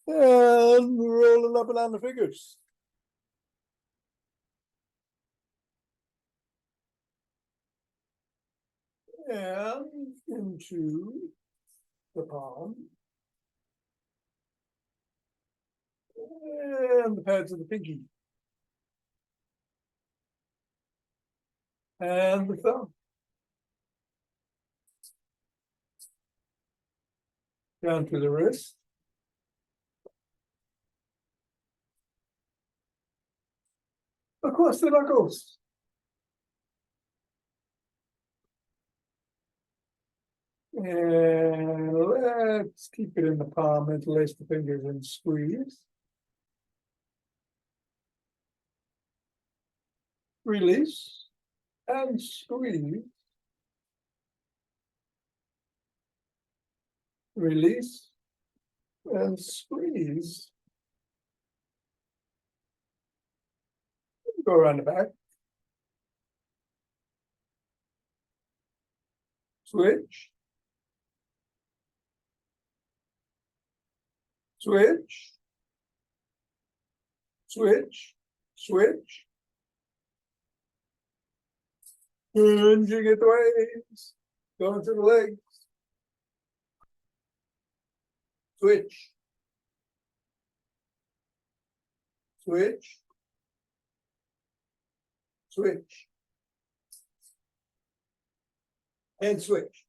And rolling up and down the fingers. And into the palm. And the pads of the pinky. And the thumb. Down to the wrist. Across the knuckles. And let's keep it in the palm, interlace the fingers and squeeze. Release and squeeze. Release and squeeze. Go around the back. Switch. Switch. Switch. Switch. Hinging at the waist. Going to the legs. Switch. Switch. Switch. And switch.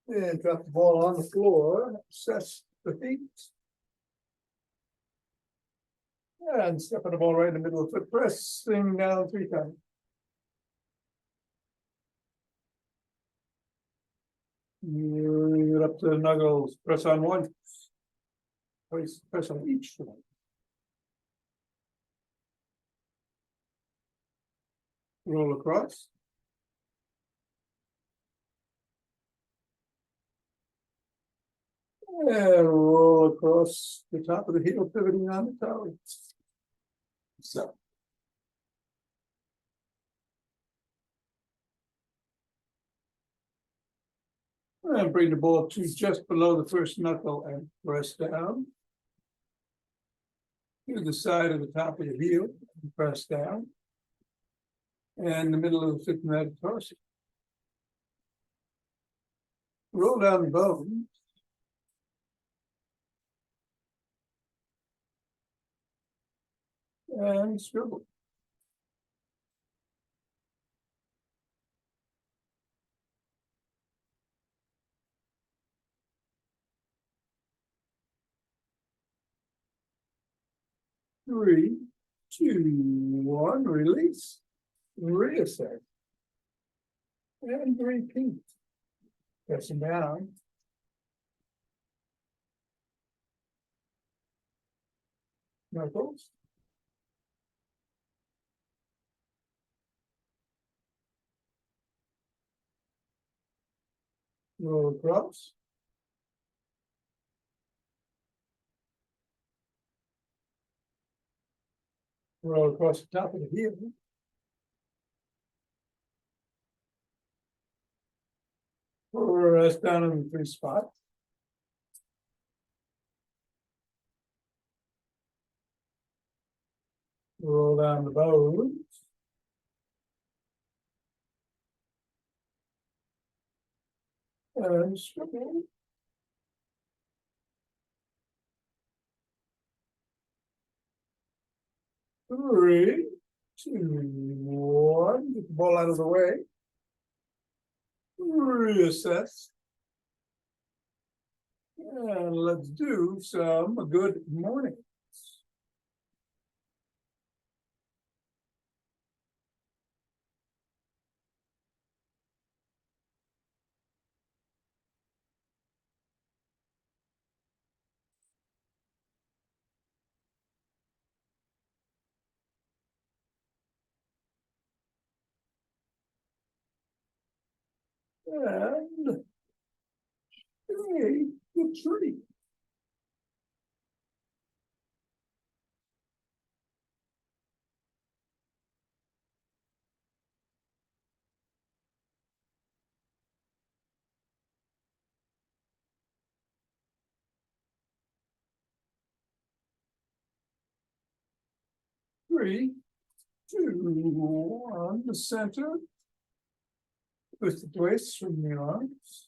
And drop the ball on the floor. Assess the feet. And stepping the ball right in the middle of the foot. Pressing down 3 times. Bring it up to the knuckles. Press on one. Press on each one. Roll across. And roll across the top of the heel, pivoting on the toe. So. And bring the ball to just below the first knuckle and press down. To the side of the top of the heel and press down. And the middle of the fifth metatarsal. Roll down the bone. And scribble. Three, two, one, release, reassert, and repeat. Pressing down. Knuckles. Roll across. Roll across the top of the heel. Press down in the 3 spot. Roll down the bones. And scribble. Three, two, one. Get the ball out of the way. Reassess. And let's do some good morning. And good tree. 3, 2, 1, the center. With the twists from the arms.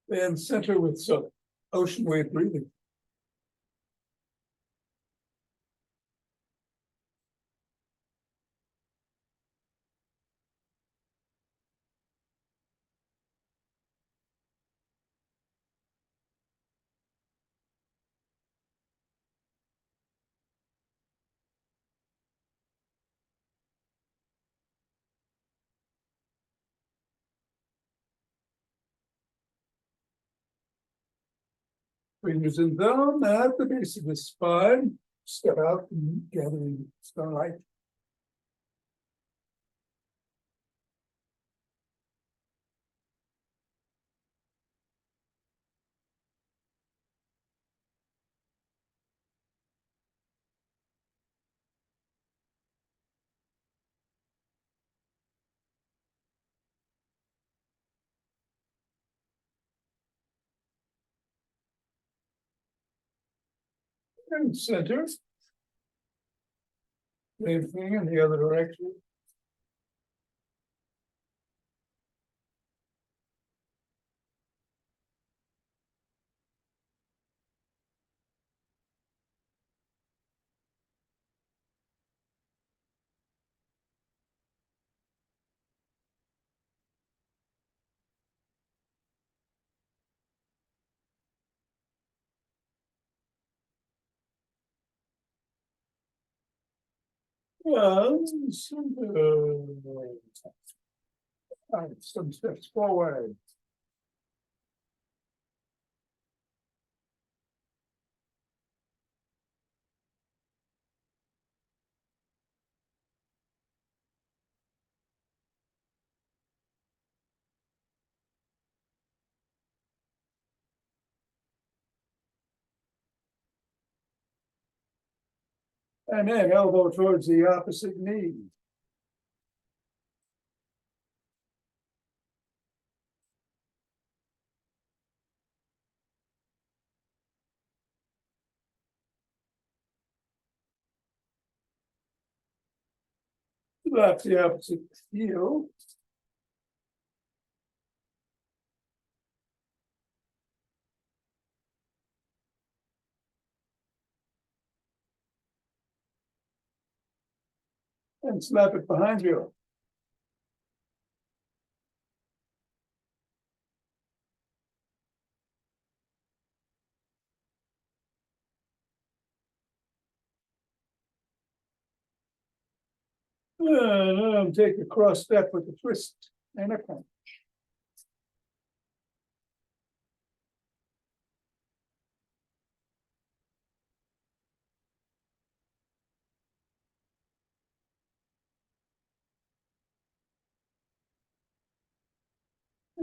And center with some ocean wave breathing. Fingers and thumb at the base of the spine. Step out and gathering starlight. And center. Same thing in the other direction. Center. Some steps forward. And then elbow towards the opposite knee. That's the opposite heel. And slap it behind you. And take a cross step with a twist and a punch.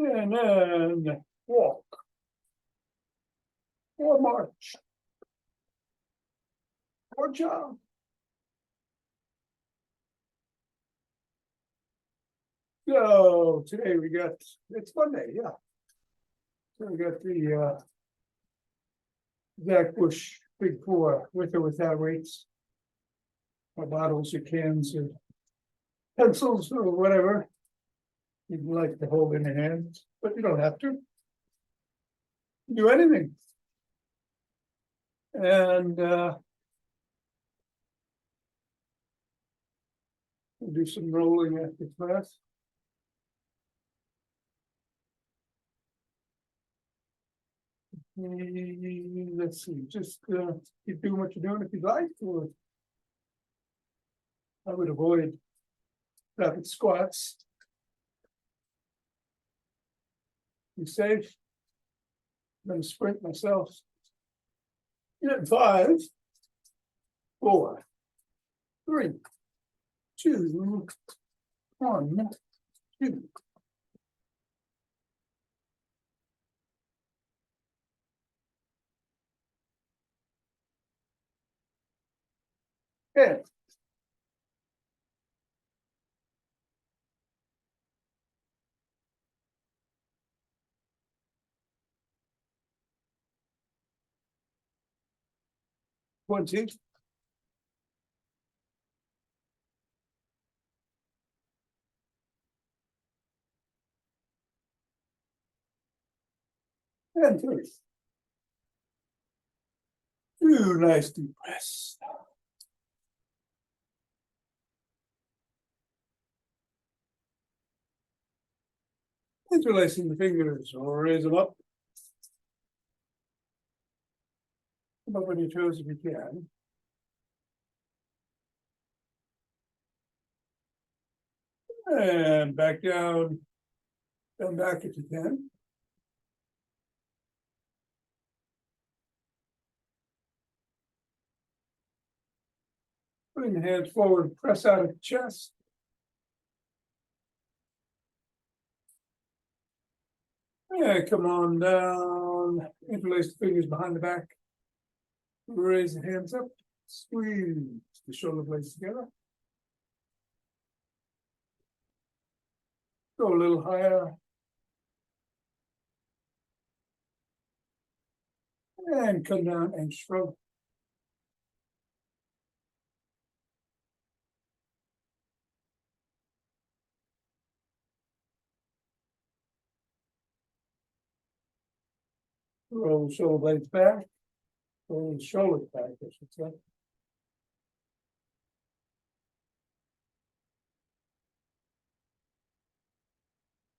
And then walk. Or march. Or jog. So today we got, it's Monday, yeah. So we got the Zach Bush Big Four, with or without weights. Or bottles or cans or pencils or whatever you'd like to hold in your hands, but you don't have to do anything. And we'll do some rolling after class. Let's see, just keep doing what you're doing if you'd like, or I would avoid rapid squats. Be safe. I'm gonna sprint myself. In 5, 4, 3, 2, 1, 2. Okay. One, two. And three. Ooh, nice deep breaths. Interlacing the fingers, or raise them up. Come up on your toes if you can. And back down. Come back if you can. Putting the hands forward, press out of the chest. And come on down. Interlace the fingers behind the back. Raise the hands up. Squeeze the shoulder blades together. Go a little higher. And come down and shrug. Roll the shoulder blades back. Roll the shoulders back, I should say.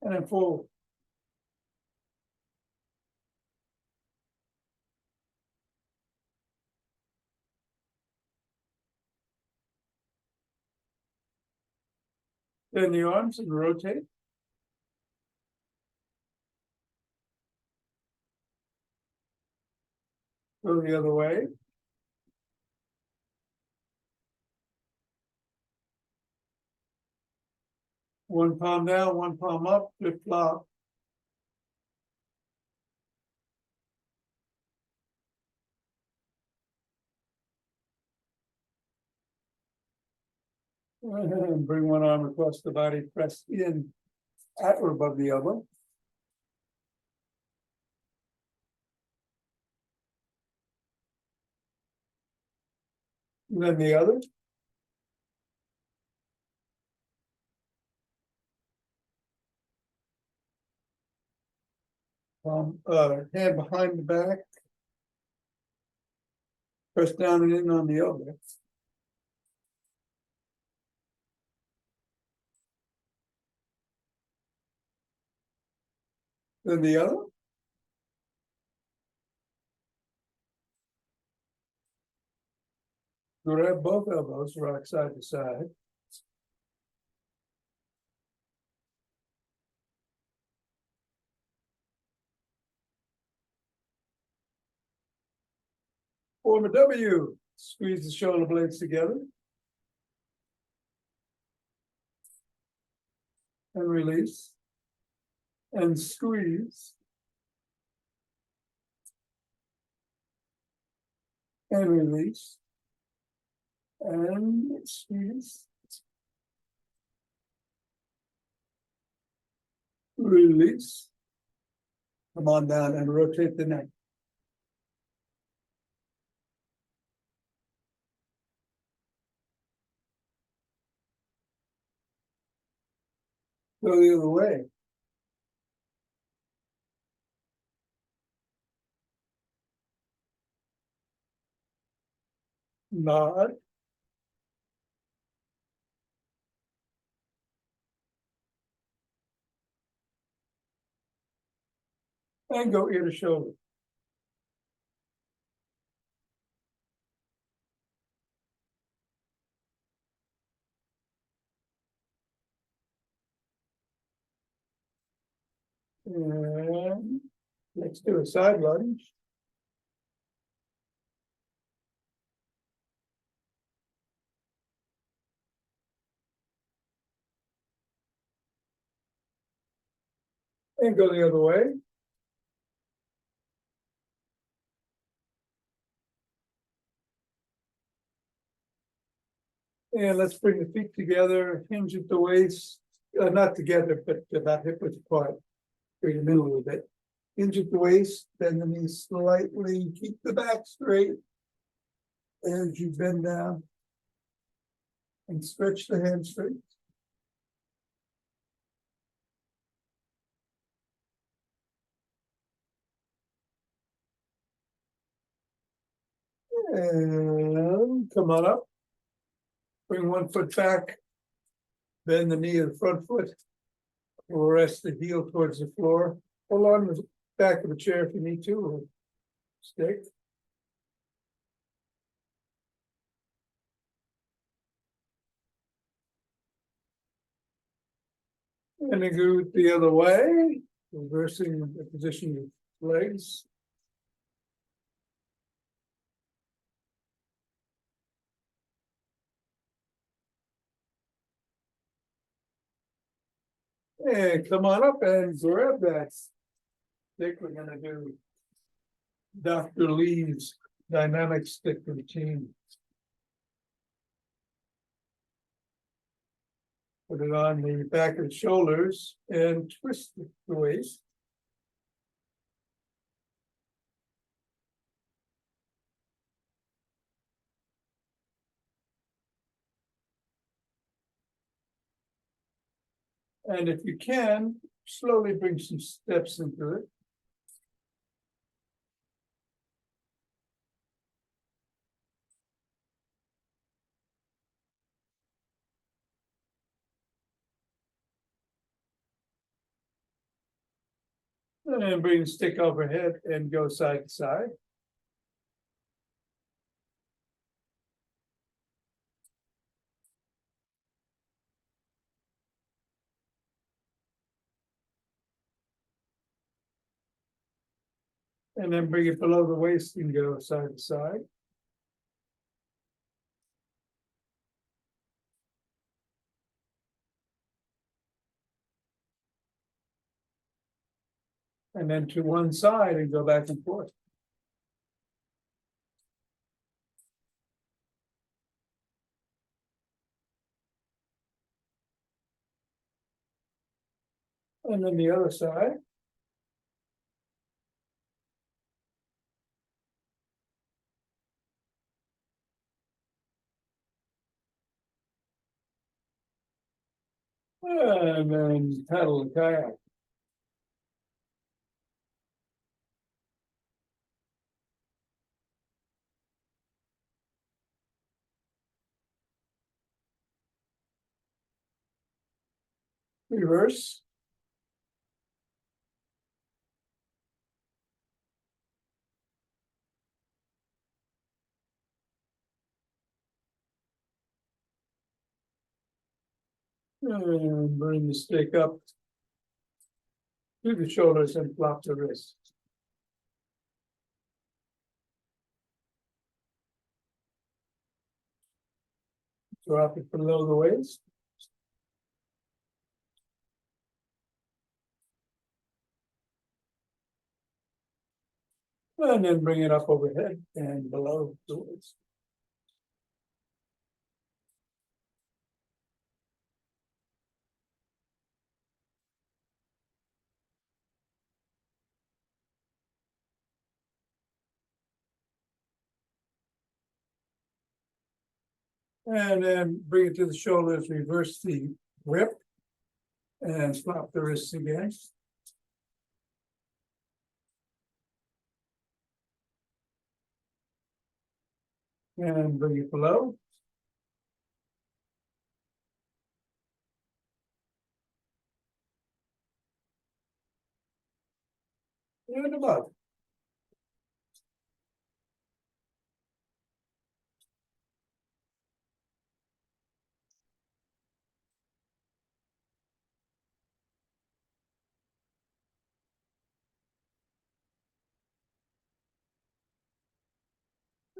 And then forward. Bend the arms and rotate. Go the other way. One palm down, one palm up, flip flop. And bring one arm across the body, press in at or above the elbow. And then the other. Hand behind the back. Press down and in on the elbow. Then the other. Grab both elbows, rock side to side. Form a W. Squeeze the shoulder blades together. And release. And squeeze. And release. And squeeze. Release. Come on down and rotate the neck. Go the other way. Nod. And go ear to shoulder. And let's do a side lunge. And go the other way. And let's bring the feet together, hinge at the waist, not together, but about hip width apart. Bring the middle a little bit. Hinge at the waist, bend the knees slightly, keep the back straight. As you bend down. And stretch the hands straight. And come on up. Bring one foot back. Bend the knee of the front foot. We'll rest the heel towards the floor. Hold on to the back of the chair if you need to, or stick. And then go the other way, reversing the position of legs. And come on up and grab that stick. We're gonna do Dr. Lee's dynamic stick routine. Put it on the back of the shoulders and twist the waist. And if you can, slowly bring some steps into it. And then bring the stick overhead and go side to side. And then bring it below the waist and go side to side. And then to one side and go back and forth. And then the other side. And then paddle the kayak. Reverse. And bring the stick up to the shoulders and flop the wrist. Drop it below the waist. And then bring it up overhead and below the waist. And then bring it to the shoulders, reverse the grip, and flop the wrists again. And bring it below. And above.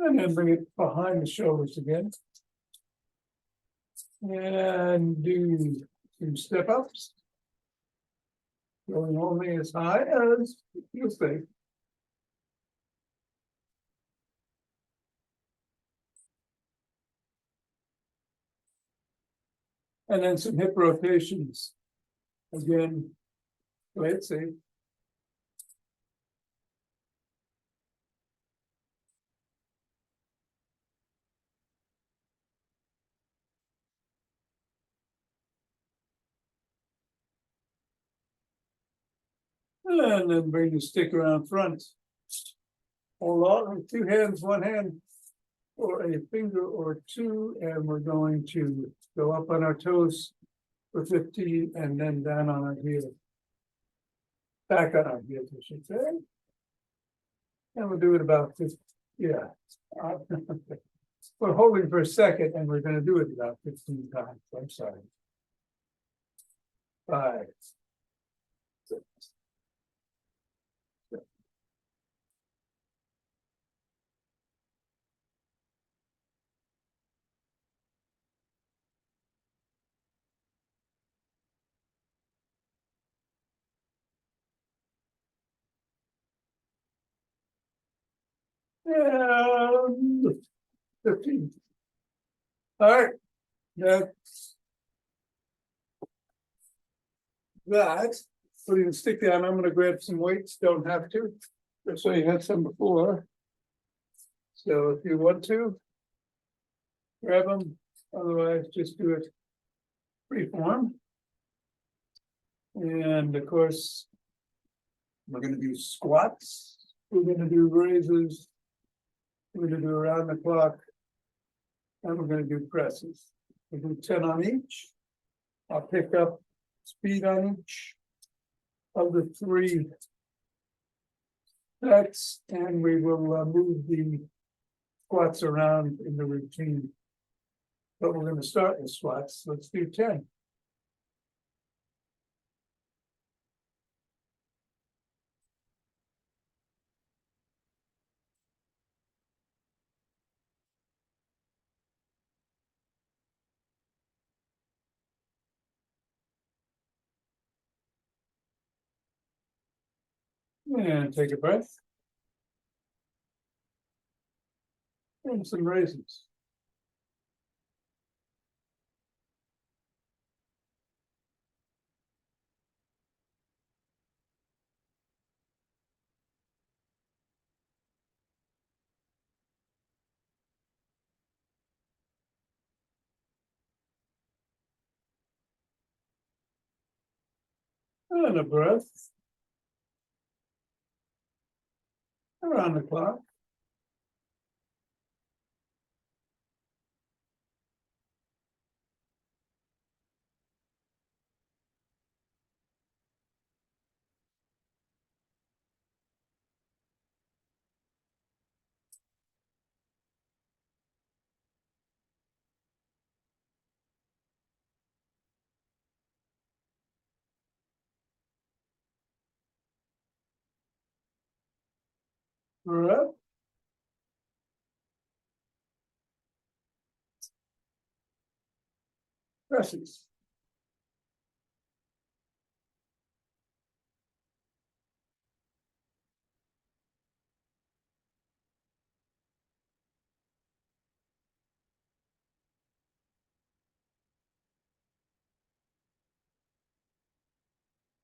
And then bring it behind the shoulders again. And do some step ups. Going only as high as you think. And then some hip rotations. Again, let's see. And then bring the stick around front. Hold on with two hands, one hand, or a finger or two, and we're going to go up on our toes for 15 and then down on our heel. Back on our heels, I should say. And we'll do it about 50. Yeah. We're holding for a second and we're going to do it about 15 times. I'm sorry. 5, 6, 7. And 15. All right. That's that. So you can stick down. I'm going to grab some weights. Don't have to. Just so you had some before. So if you want to, grab them. Otherwise, just do it freeform. And of course, we're going to do squats. We're going to do raises. We're going to do around the clock. And we're going to do presses. We'll do 10 on each. I'll pick up speed on each of the 3 sets, and we will move the squats around in the routine. But we're going to start with squats. Let's do 10. And take a breath. And some raises. And a breath. Around the clock. Breath. Presses.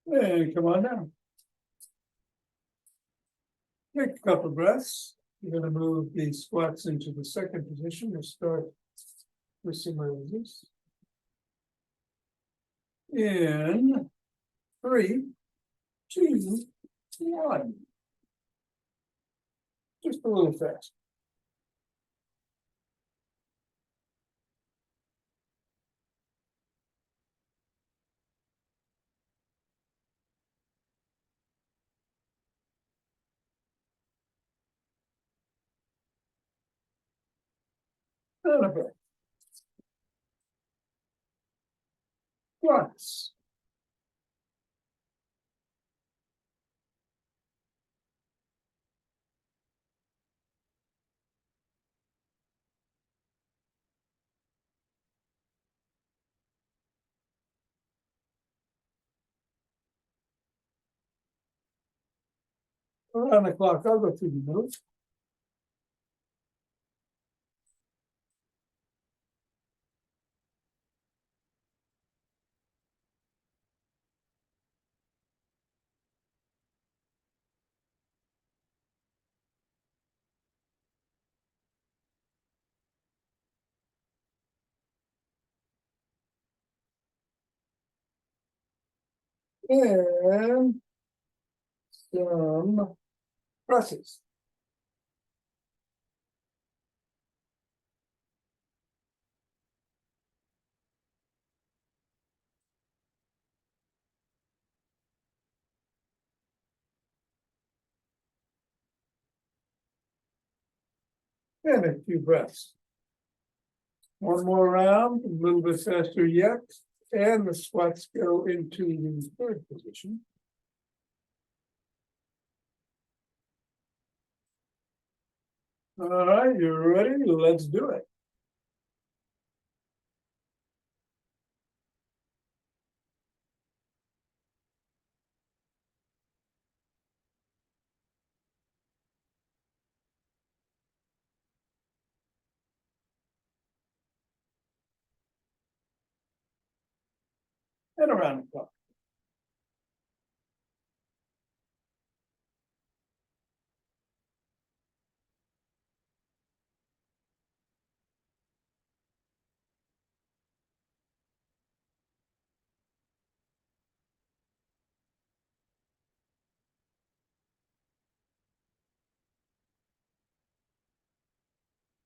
And come on down. Take a couple breaths. You're going to move the squats into the second position. We'll start with some raises. In 3, 2, 1. Just a little fast. And a breath. Squats. Around the clock. I'll go through the moves. And some presses. And a few breaths. One more round, a little bit faster yet, and the squats go into the third position. All right, you're ready? Let's do it. And around the clock.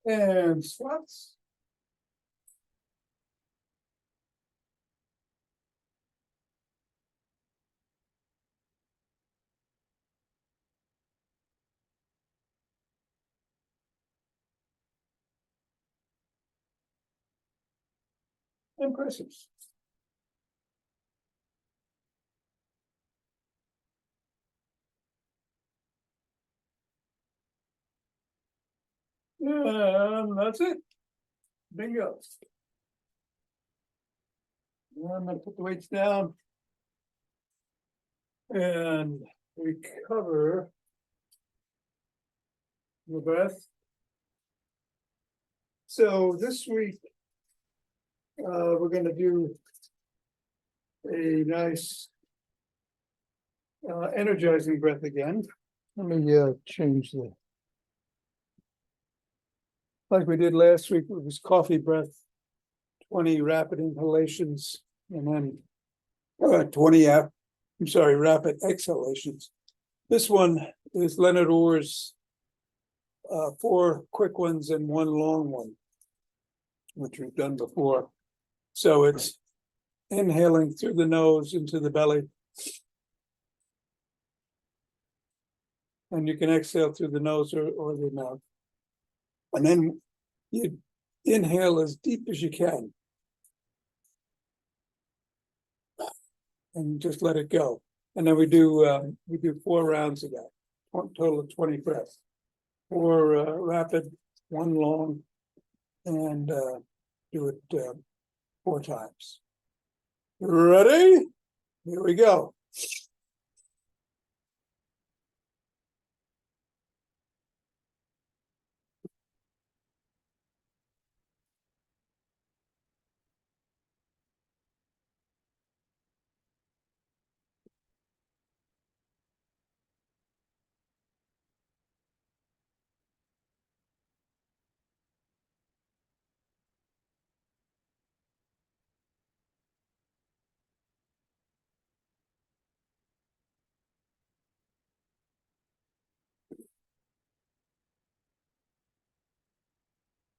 And squats. And presses. And that's it. Bingo. I'm gonna put the weights down. And recover the breath. So this week, we're gonna do a nice energizing breath again. Let me change the, like we did last week, it was coffee breath, 20 rapid inhalations, and then 20 rapid exhalations. This one is Leonard Orr's 4 quick ones and 1 long one, which we've done before. So it's inhaling through the nose into the belly. And you can exhale through the nose or the mouth. And then you inhale as deep as you can. And just let it go. And then we do 4 rounds of that, total of 20 breaths. 4 rapid, 1 long, and do it 4 times. Ready? Here we go.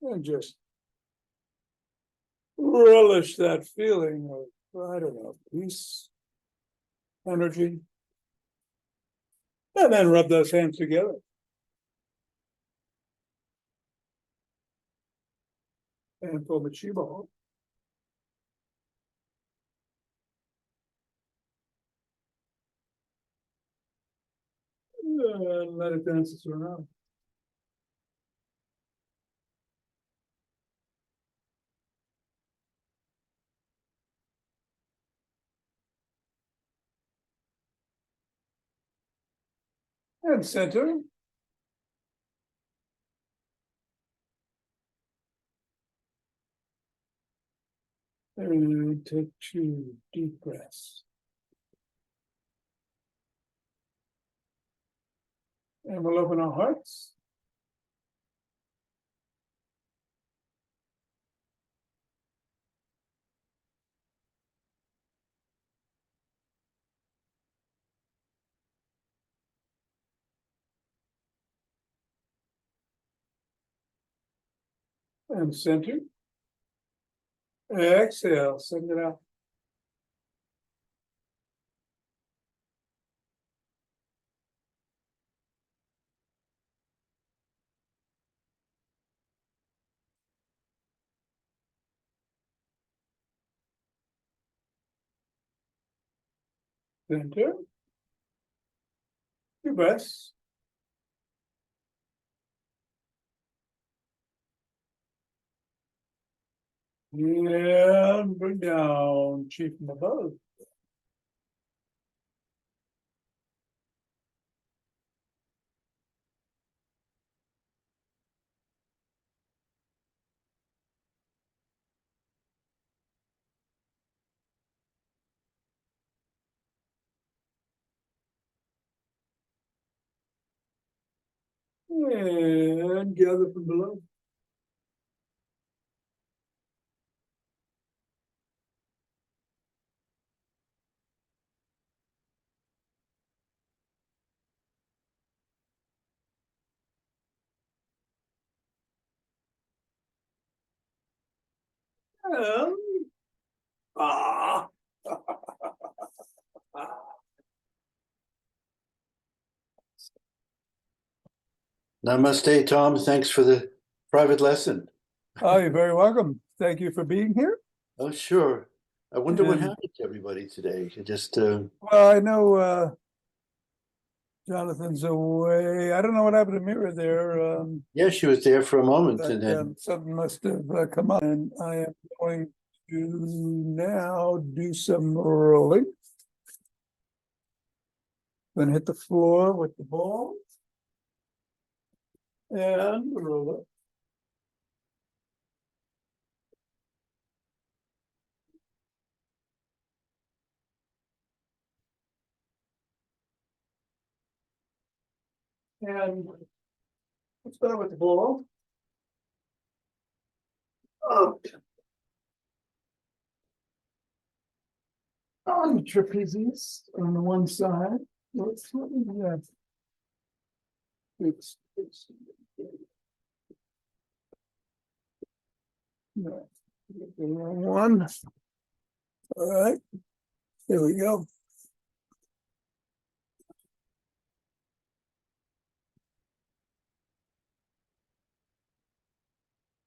And just relish that feeling of, I don't know, peace, energy. And then rub those hands together. And pull the chi ball. And let it dance around. And center. And take 2 deep breaths. And we'll open our hearts. And center. Exhale, send it out. Center. Two breaths. And bring down, chief from above. And gather from below. And ah. Namaste, Tom. Thanks for the private lesson. Oh, you're very welcome. Thank you for being here. Oh, sure. I wonder what And- happened to everybody today. It just Well, I know Jonathan's away. I don't know what happened to Mira there. yeah, she was there for a moment, and then Something must have come up, and I am going to now do some rolling. Then hit the floor with the ball. And roll it. And let's start with the ball. Up. On the trapezius on the one side. Let's what we have. It's no, the wrong one. All right, here we go.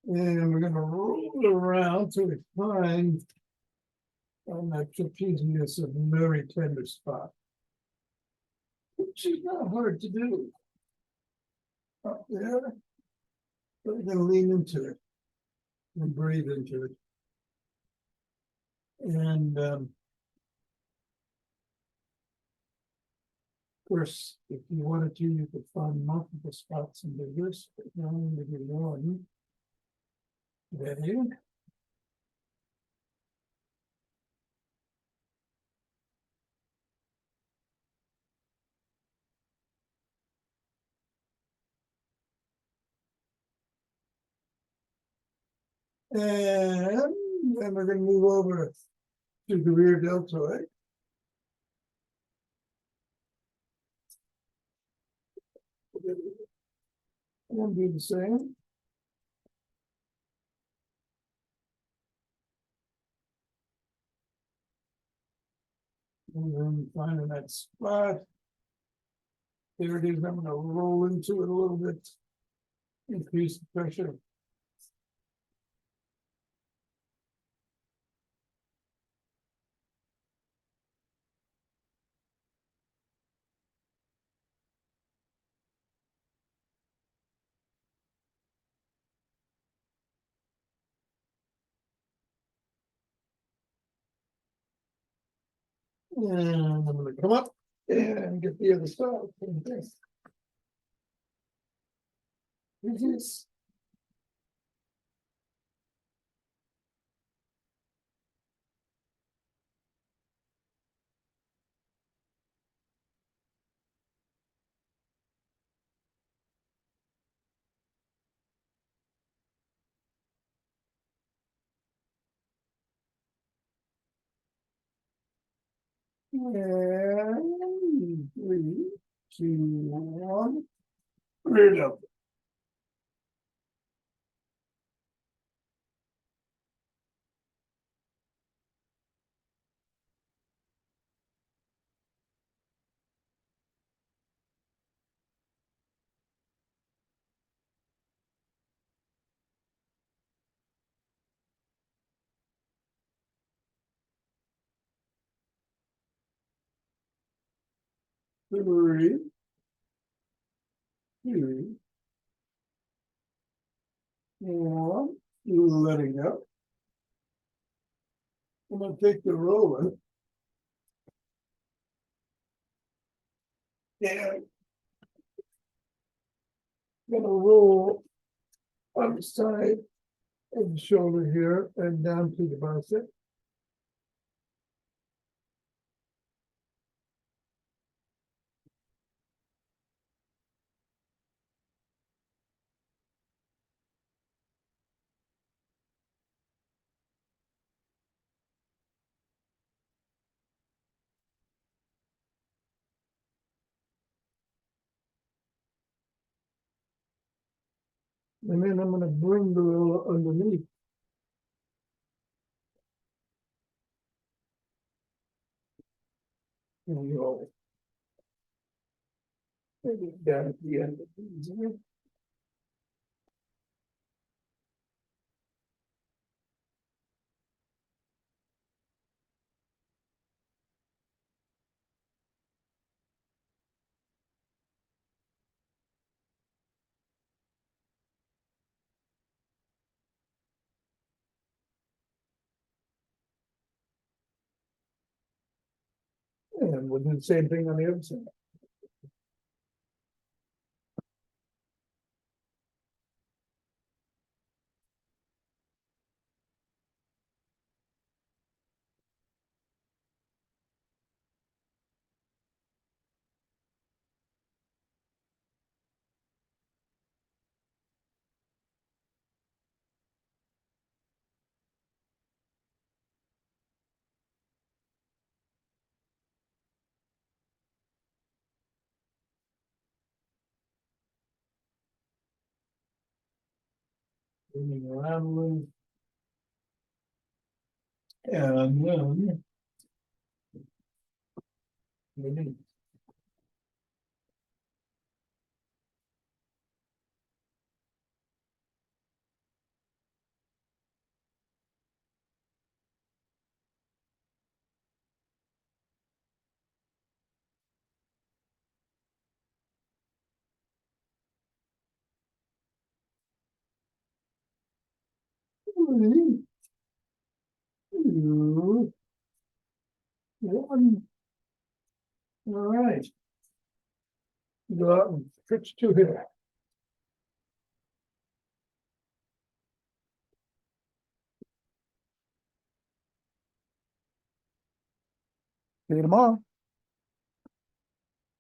And we're going to roll it around till we find on that trapezius a very tender spot, which is not hard to do. Up there, but we're going to lean into it and breathe into it. And of course, if you wanted to, you could find multiple spots and do this, but now I'm going to do one. That in. And then we're going to move over to the rear deltoid. And do the same. And then finding that spot. There it is. I'm going to roll into it a little bit, increase the pressure. And I'm going to come up and get the other side. This is and 3, 2, 1. Rear deltoid. 3, 2, 1, letting go. I'm gonna take the roller. And gonna roll on the side of the shoulder here and down to the bicep. And then I'm gonna bring the roller underneath. And roll. Maybe down at the end of these. And we'll do the same thing on the other side. Bringing around a little. And then. Maybe. Three, 2, 1. All right. Go out and fix 2 here. See you tomorrow.